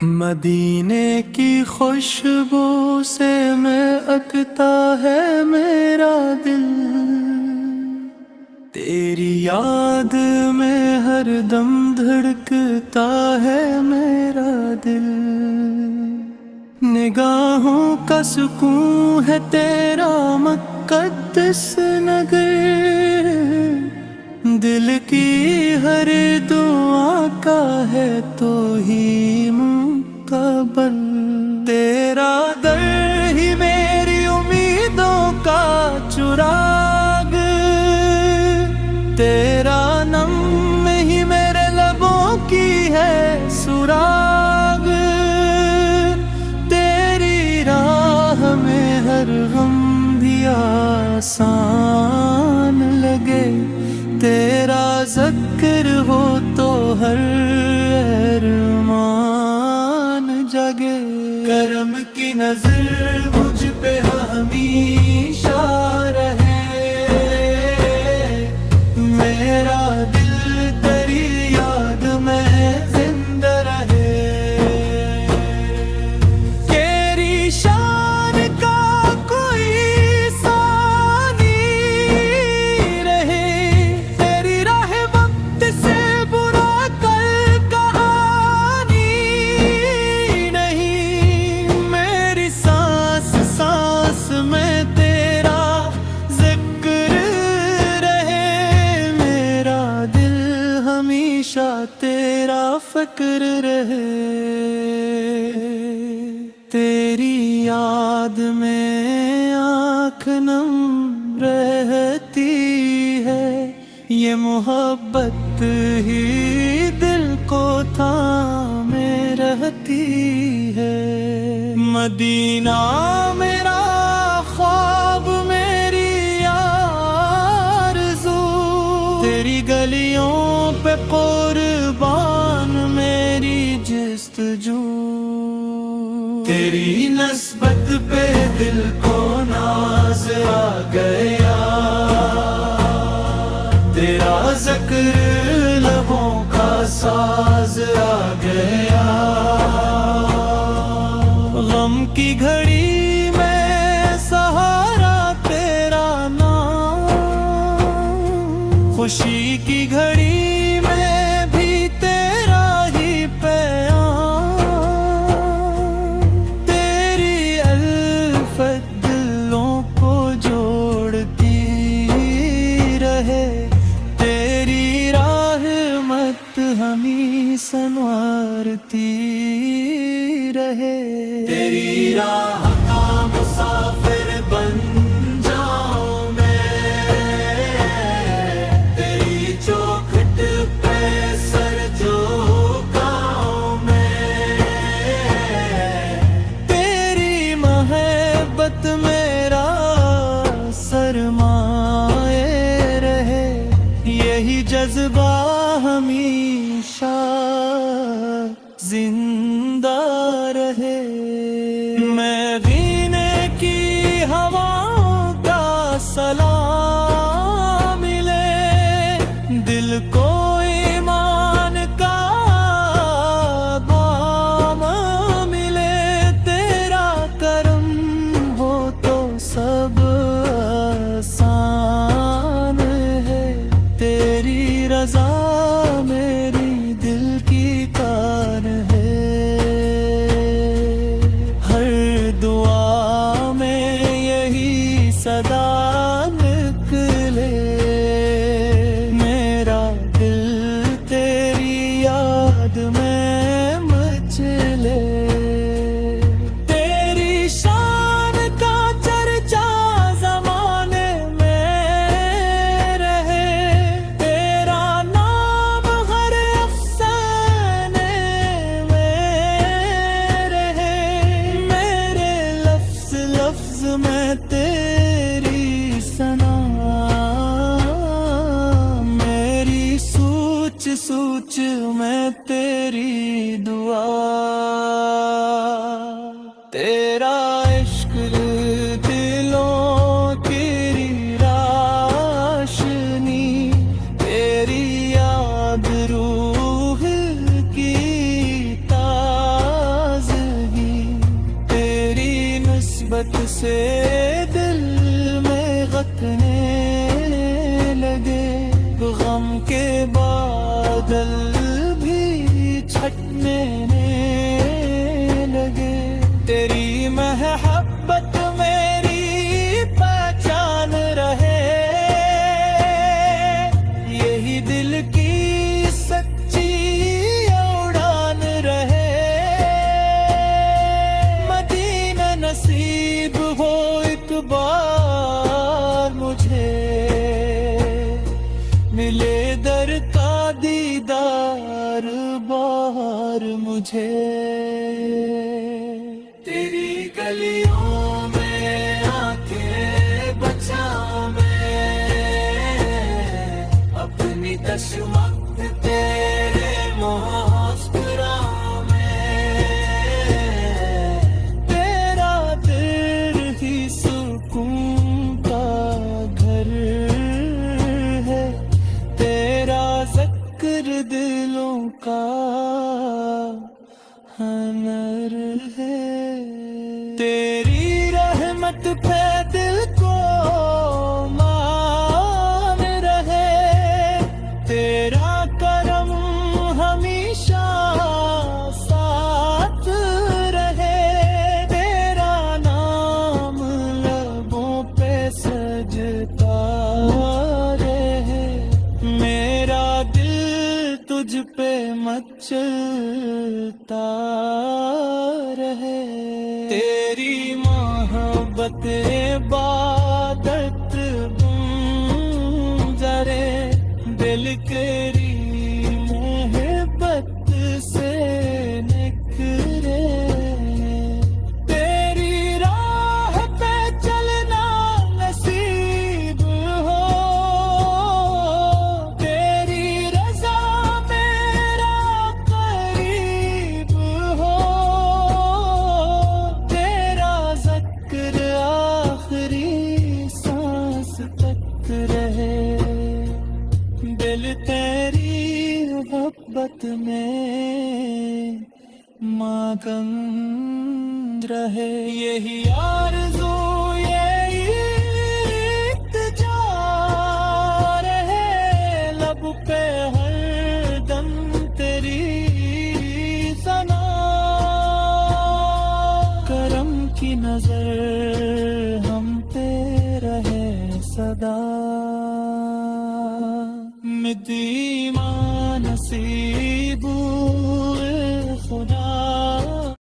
मदीने की खुशबू से महकता है मेरा दिल। तेरी याद में हर दम धड़कता है मेरा दिल। निगाहों का सुकून है तेरा मुक़द्दस नगर। दिल की हर दुआ का है तो ही मुक़ब्बल। तेरा दर ही मेरी उम्मीदों का चुराग। तेरा नम ही मेरे लबों की है सुराग। तेरी राह में हर गम भी आसान लगे। तेरा ज़िक्र हो तो हर अरमान जगे। करम की नजर मुझ पे हमेशा रहे। मेरा दिल तेरी याद में जिंदा रहे। तेरी शान का कोई सानी रहे। तेरी राह वक्त से बुरा कल कहानी नहीं। मेरी सांस सांस में तेरा जिक्र रहे। मेरा दिल हमेशा तेरा फिक्र रहे। तेरी याद में आँख नम रहती है। ये मोहब्बत ही दिल को थामे रहती है। मदीना मेरा ख्वाब मेरी आरज़ू। तेरी गलियों पे कुर्बान मेरी जिस्तजू। तेरी नस्बत पे दिल को नाज आ गया। तेरा ज़िक्र लबों का साज आ गया। गम की घड़ी में सहारा तेरा नाम। खुशी की घड़ी में भी तेरा ही पैगाम। तेरी अल्फत दिलों को जोड़ती रहे। तेरी रहमत हमें संवारती रहे। तेरी राह का मुसाफिर बन जाऊं मैं। तेरी चौखट पे सर झुकाऊं मैं। तेरी मोहब्बत मेरा सरमाए रहे। यही जज्बा हमेशा जिंदा रहे। मैं गीने की हवाओं का सलाम मिले। दिल को ईमान का बाम मिले। तेरा करम हो तो सब आसान है। तेरी रज़ा मेरी दिल की कार है। हर दुआ में यही सदा निकले। मेरा दिल तेरी याद में मचले। तेरी शान का चर्चा ज़माने में रहे। तेरा नाम हर अफ़साने में रहे। मेरे लफ्ज़ लफ्ज़ में तेरी सना। मेरी सोच सोच में तेरी दुआ। तेरा इश्क दिलों की राशनी। तेरी याद रूह की तार। मोहब्बत से दिल में गतने लगे, गम के बादल भी छटने लगे। तेरी मोहब्बत मेरी पहचान रहे, यही दिल की सच्ची उड़ान रहे। मदीना नसीब हो एक बार मुझे, मिले दर का दीदार बार मुझे। तेरी गलियों में आके बचा मैं अपनी दशमत तेरे मुस्कुराओ में। तेरा दिल ही सुकून का घर है, तेरा जिक्र दिलों का हुनर है। तेरी रहमत पे दिल को मान रहे, तेरा करम हमेशा साथ रहे। तेरा नाम लबों पे सजता रहे, मेरा दिल तुझ पे मचलता रहे। तेरी मोहब्बत इबादत गुज़रे, दिल तेरी मोहब्बत से निकले। तेरी राह पे चलना नसीब हो, तेरी रज़ा मेरा करीब हो। तेरा ज़िक्र आखिरी सांस तक रहे, दिल तेरी मोहब्बत में मगन रहे। यही आरज़ू